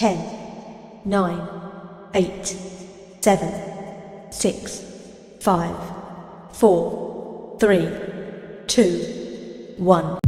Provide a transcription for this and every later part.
10, 9, 8, 7, 6, 5, 4, 3, 2, 1.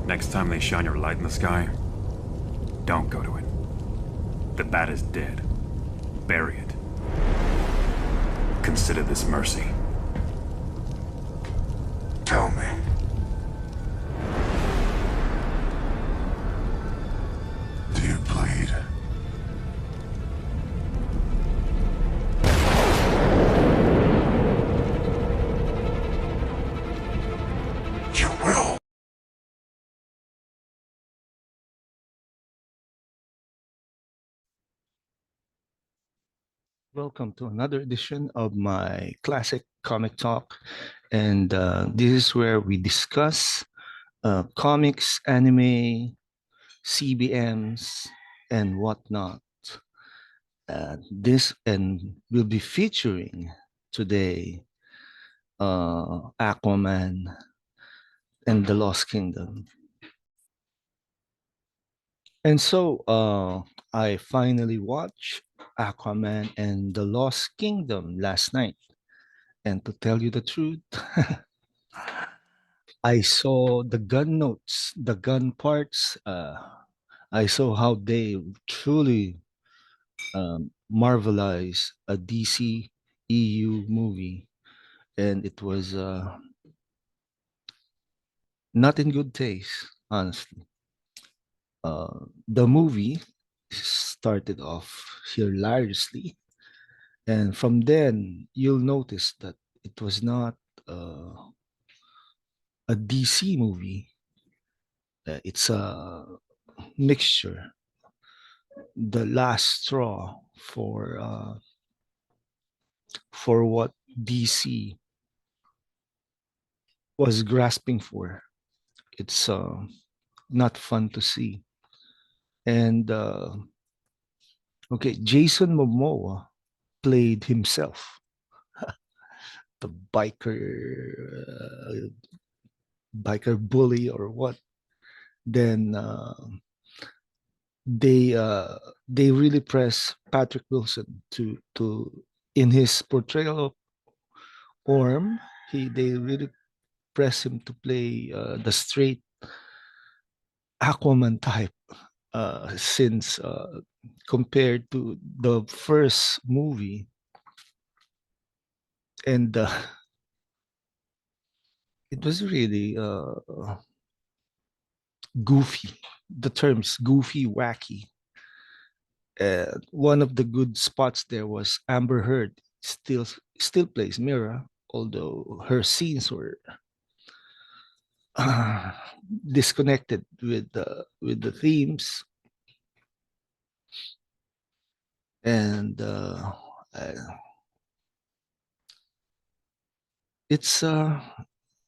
Next time they shine your light in the sky, don't go to it. The bat is dead. Bury it. Consider this mercy. Tell me. Do you bleed? You will. Welcome to another edition of my classic Comic Talk, and this is where we discuss comics, anime, CBMs, and whatnot. This and we'll be featuring today Aquaman and the Lost Kingdom. And so I finally watched Aquaman and the Lost Kingdom last night. And to tell you the truth, I saw the gun notes, the gun parts. I saw how they truly marvelize a DC EU movie. And it was not in good taste, honestly. The movie started off hilariously, and from then you'll notice that it was not uh, a DC movie. It's a mixture, the last straw for what DC was grasping for. It's not fun to see. And okay, Jason Momoa played himself, the biker bully or what. Then they really press Patrick Wilson to in his portrayal of Orm. They really press him to play the straight Aquaman type, since compared to the first movie, and it was really goofy. The terms goofy, wacky. One of the good spots there was Amber Heard still plays Mira, although her scenes were uh, disconnected with the themes, and uh, it's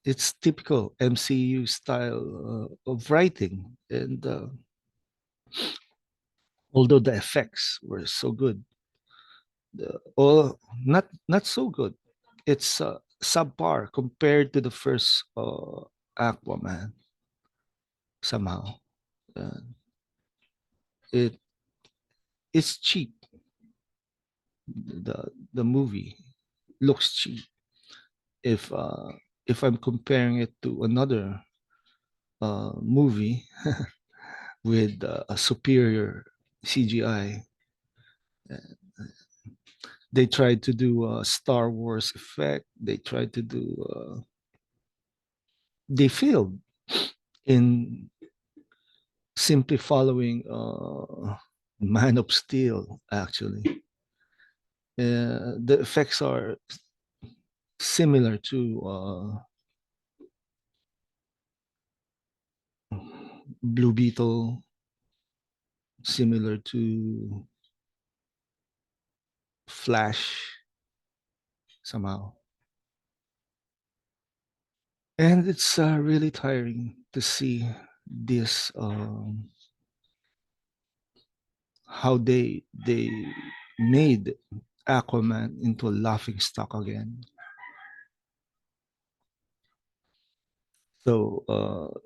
it's typical MCU style of writing, and although the effects were so good, or not so good, it's subpar compared to the first Aquaman. Somehow, uh, it it's cheap. The movie looks cheap if I'm comparing it to another movie with a superior CGI. They tried to do a Star Wars effect. They tried to do. They failed in simply following Man of Steel. Actually, the effects are similar to Blue Beetle, similar to Flash somehow. And it's really tiring to see this, how they made Aquaman into a laughing stock again. So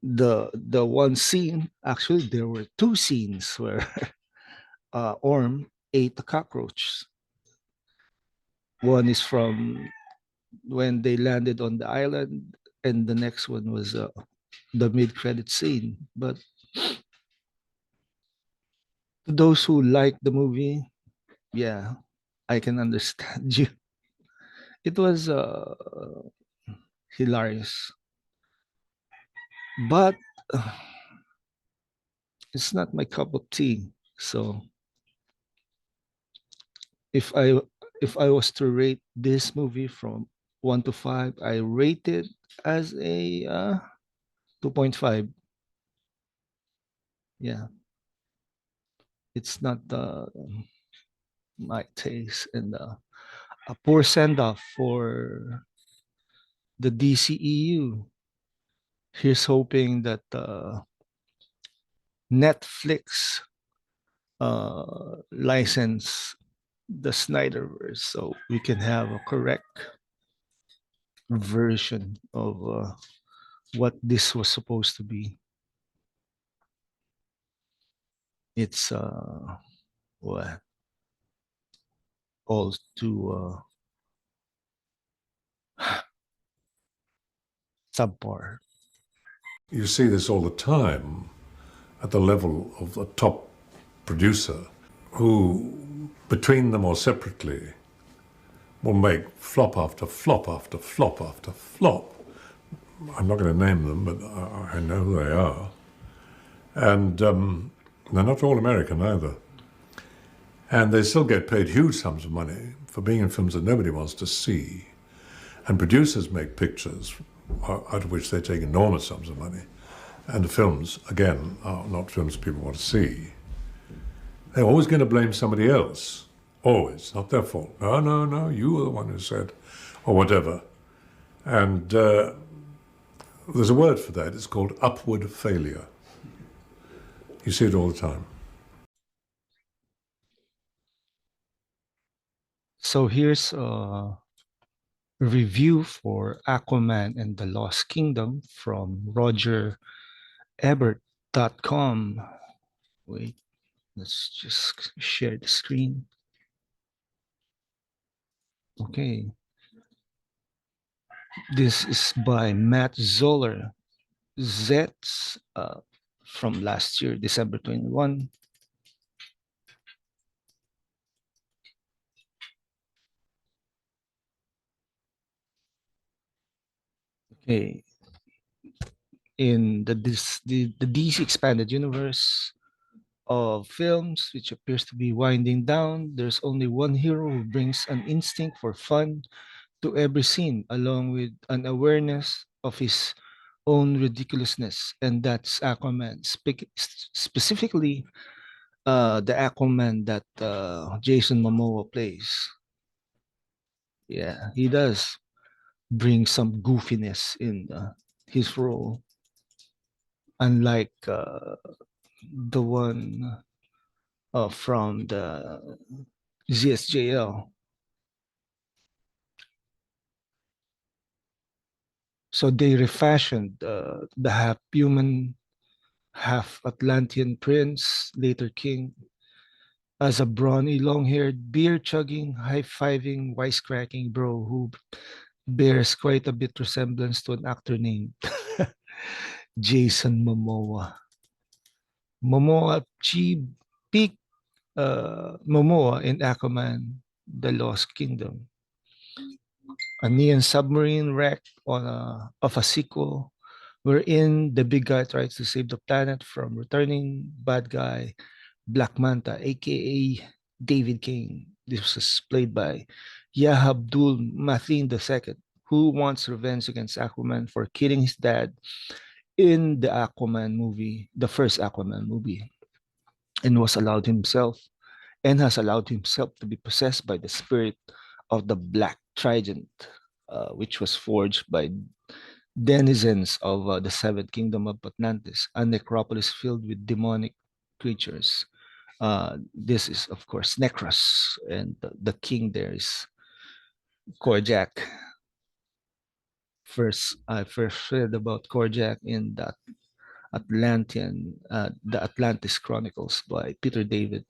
the one scene, actually there were two scenes where Orm ate the cockroach. One is from when they landed on the island, and the next one was the mid-credit scene. But to those who like the movie, yeah, I can understand you. It was hilarious, but it's not my cup of tea. So if I if I was to rate this movie from 1 to 5, I rate it as a 2.5. Yeah, it's not my taste, and a poor send-off for the DCEU. Here's hoping that Netflix license the Snyderverse so we can have a correct version of what this was supposed to be. It's what all too subpar. You see this all the time at the level of a top producer who, between them or separately, will make flop after flop after flop after flop. I'm not going to name them, but I know who they are. And they're not all American either. And they still get paid huge sums of money for being in films that nobody wants to see. And producers make pictures out of which they take enormous sums of money. And the films, again, are not films people want to see. They're always going to blame somebody else. Always. Not their fault. No, you were the one who said, or whatever. And there's a word for that. It's called upward failure. You see it all the time. So here's a review for Aquaman and the Lost Kingdom from RogerEbert.com. Wait, let's just share the screen. Okay. This is by Matt Zoller. Zets from last year, December 21. Okay. In the DC expanded universe of films, which appears to be winding down, there's only one hero who brings an instinct for fun to every scene, along with an awareness of his own ridiculousness, and that's Aquaman. Specifically, the Aquaman that Jason Momoa plays. Yeah, he does bring some goofiness in his role, unlike the one from the ZSJL. So they refashioned the half human, half Atlantean prince, later king, as a brawny, long-haired, beer-chugging, high-fiving, wisecracking bro who bears quite a bit resemblance to an actor named Jason Momoa. Momoa achieved peak Momoa in Aquaman, The Lost Kingdom. A neon submarine wreck of a sequel wherein the big guy tries to save the planet from returning bad guy Black Manta, aka David King. This was played by Yahya Abdul Mateen II, who wants revenge against Aquaman for killing his dad in the Aquaman movie, the first Aquaman movie, and has allowed himself to be possessed by the spirit of the Black Trident, which was forged by denizens of the seventh kingdom of Atlantis, a necropolis filled with demonic creatures. This is, of course, Necros, and the king there is Korjak. I first read about Korjak in the Atlantis Chronicles by Peter David.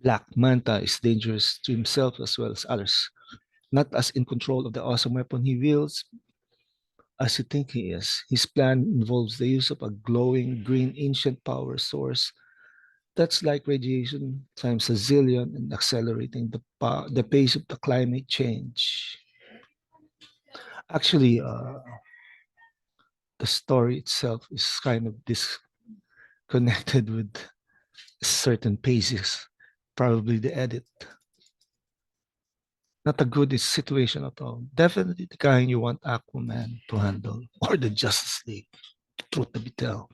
Black Manta is dangerous to himself as well as others, not as in control of the awesome weapon he wields as you think he is. His plan involves the use of a glowing green ancient power source that's like radiation times a zillion and accelerating the pace of the climate change. Actually, the story itself is kind of disconnected with certain paces, probably the edit. Not a good situation at all. Definitely the kind you want Aquaman to handle, or the Justice League, truth to be told.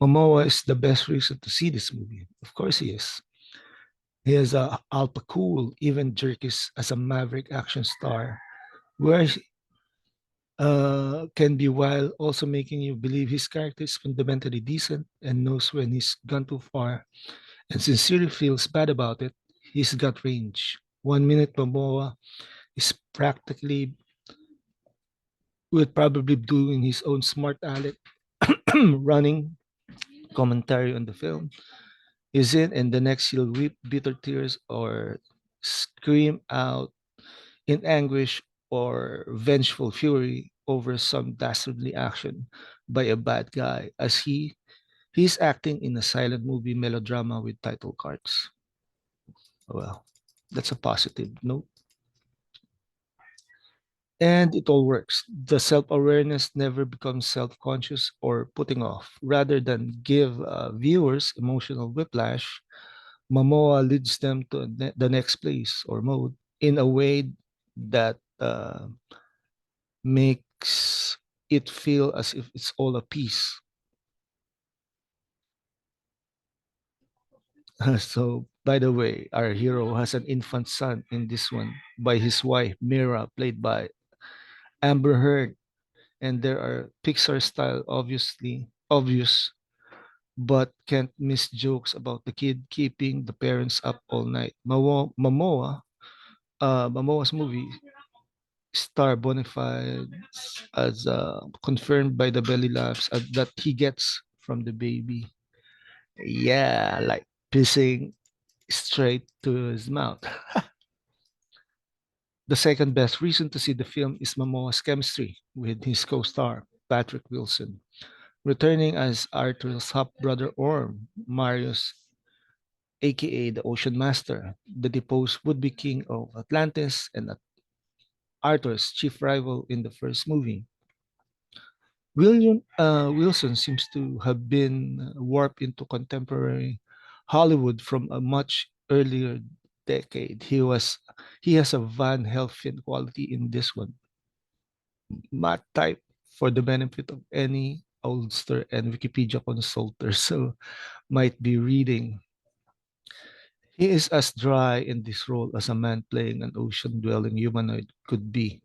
Momoa is the best reason to see this movie. Of course he is. He has a alpha cool, even jerkies as a maverick action star, where can be while also making you believe his character is fundamentally decent and knows when he's gone too far and sincerely feels bad about it. He's got range. 1 minute Momoa is practically would probably doing his own smart aleck running commentary on the film. Is it and the next he'll weep bitter tears or scream out in anguish or vengeful fury over some dastardly action by a bad guy as he's acting in a silent movie melodrama with title cards. Well, that's a positive note. And it all works. The self-awareness never becomes self-conscious or putting off. Rather than give viewers emotional whiplash, Momoa leads them to the next place or mode in a way that makes it feel as if it's all a piece. So, by the way, our hero has an infant son in this one by his wife, Mira, played by Amber Heard. And there are Pixar style, obvious, but can't miss jokes about the kid keeping the parents up all night. Momoa's movie star bonafide as confirmed by the belly laughs that he gets from the baby. Yeah, like pissing straight to his mouth. The second best reason to see the film is Momoa's chemistry with his co-star, Patrick Wilson, returning as Arthur's half-brother Orm, Marius, aka the Ocean Master, the deposed would-be king of Atlantis and Arthur's chief rival in the first movie. Wilson seems to have been warped into contemporary Hollywood from a much earlier decade. He has a Van Helsing quality in this one. Matt type for the benefit of any oldster and Wikipedia consulter, so might be reading. He is as dry in this role as a man playing an ocean-dwelling humanoid could be.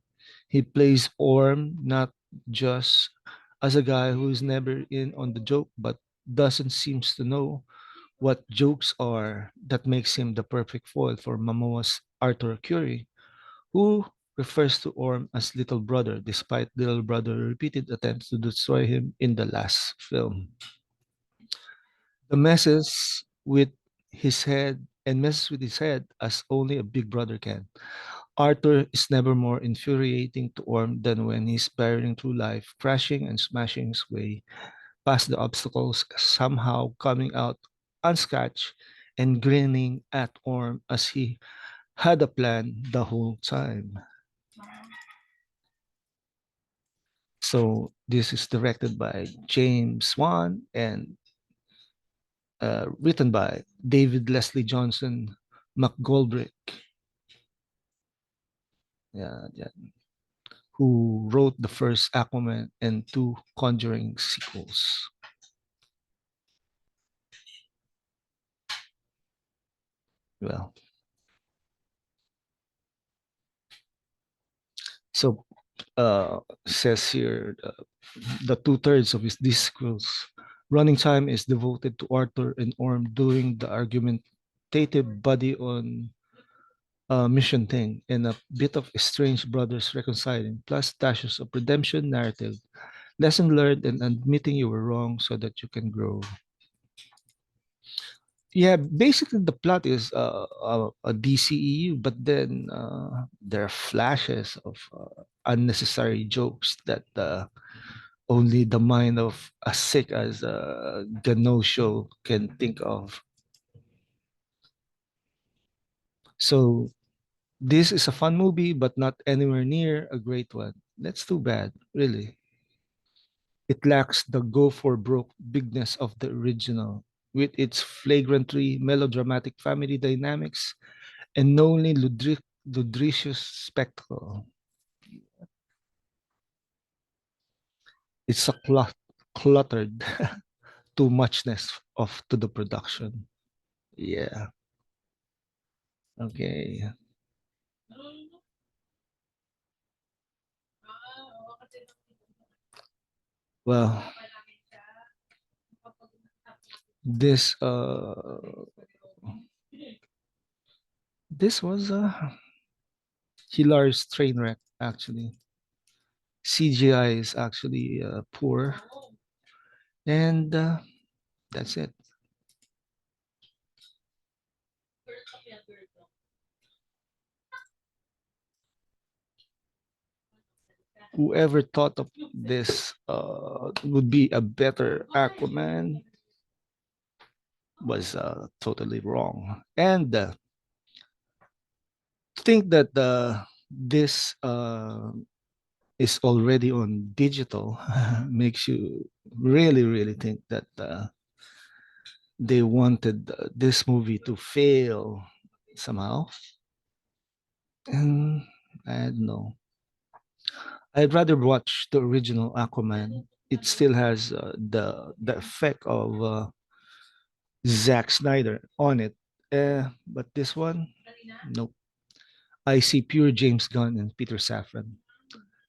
He plays Orm not just as a guy who is never in on the joke, but doesn't seems to know what jokes are that makes him the perfect foil for Momoa's Arthur Curry, who refers to Orm as little brother, despite little brother's repeated attempts to destroy him in the last film. The messes with messes with his head as only a big brother can. Arthur is never more infuriating to Orm than when he's barreling through life, crashing and smashing his way past the obstacles, somehow coming out unscratched and grinning at Orm as he had a plan the whole time. So this is directed by James Wan and written by David Leslie Johnson McGoldrick, yeah, yeah, who wrote the first Aquaman and two Conjuring sequels. Well, so says here the two-thirds of his discourse running time is devoted to Arthur and Orm doing the argumentative body on mission thing and a bit of strange brothers reconciling, plus dashes of redemption narrative, lesson learned and admitting you were wrong so that you can grow. Yeah, basically the plot is a DCEU, but then there are flashes of unnecessary jokes that only the mind of as sick as Gano show can think of. So this is a fun movie, but not anywhere near a great one. That's too bad, really. It lacks the go for broke bigness of the original, with its flagrantly melodramatic family dynamics and knowingly ludicrous spectacle. It's a cluttered too muchness of to the production. Yeah. Okay. Well, this this was a hilarious train wreck actually. CGI is actually poor, and that's it. Whoever thought of this would be a better Aquaman was totally wrong. And think that this is already on digital makes you really, really think that they wanted this movie to fail somehow. And I don't know. I'd rather watch the original Aquaman. It still has the effect of Zack Snyder on it. But this one, nope. I see pure James Gunn and Peter Safran.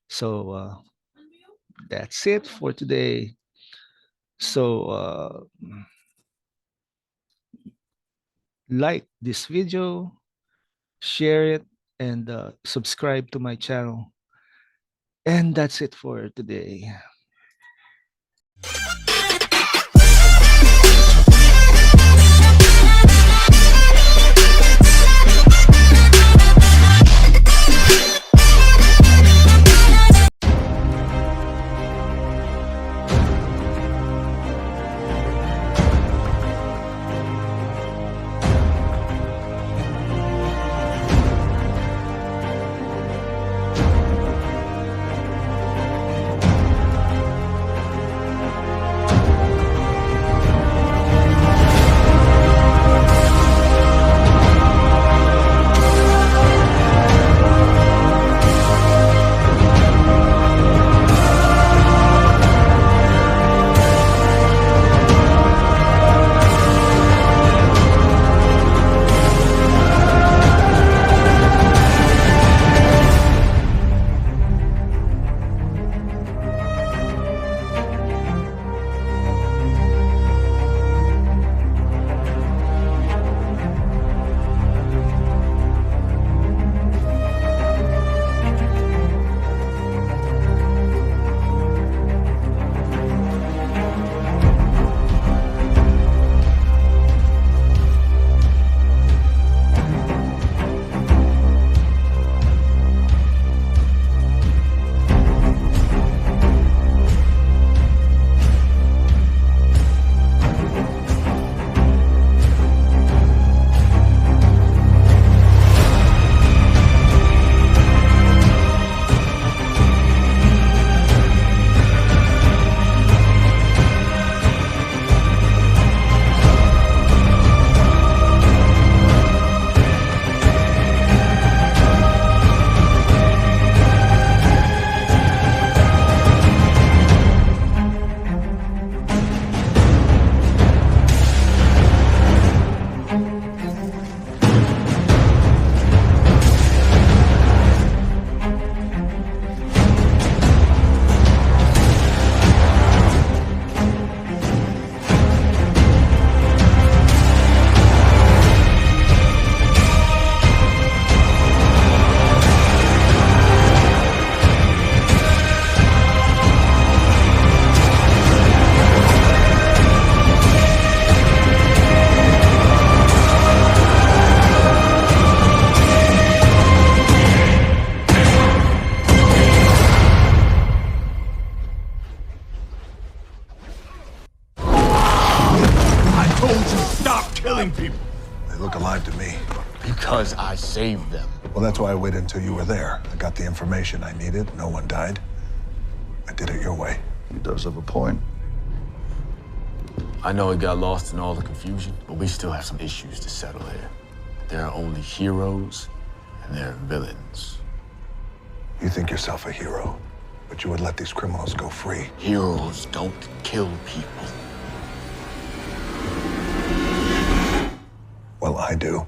So that's it for today. So like this video, share it, and subscribe to my channel. And that's it for today. killing people? They look alive to me. Because I saved them. Well, that's why I waited until you were there. I got the information I needed. No one died. I did it your way. He does have a point. I know it got lost in all the confusion, but we still have some issues to settle here. There are only heroes and there are villains. You think yourself a hero, but you would let these criminals go free. Heroes don't kill people. Well, I do.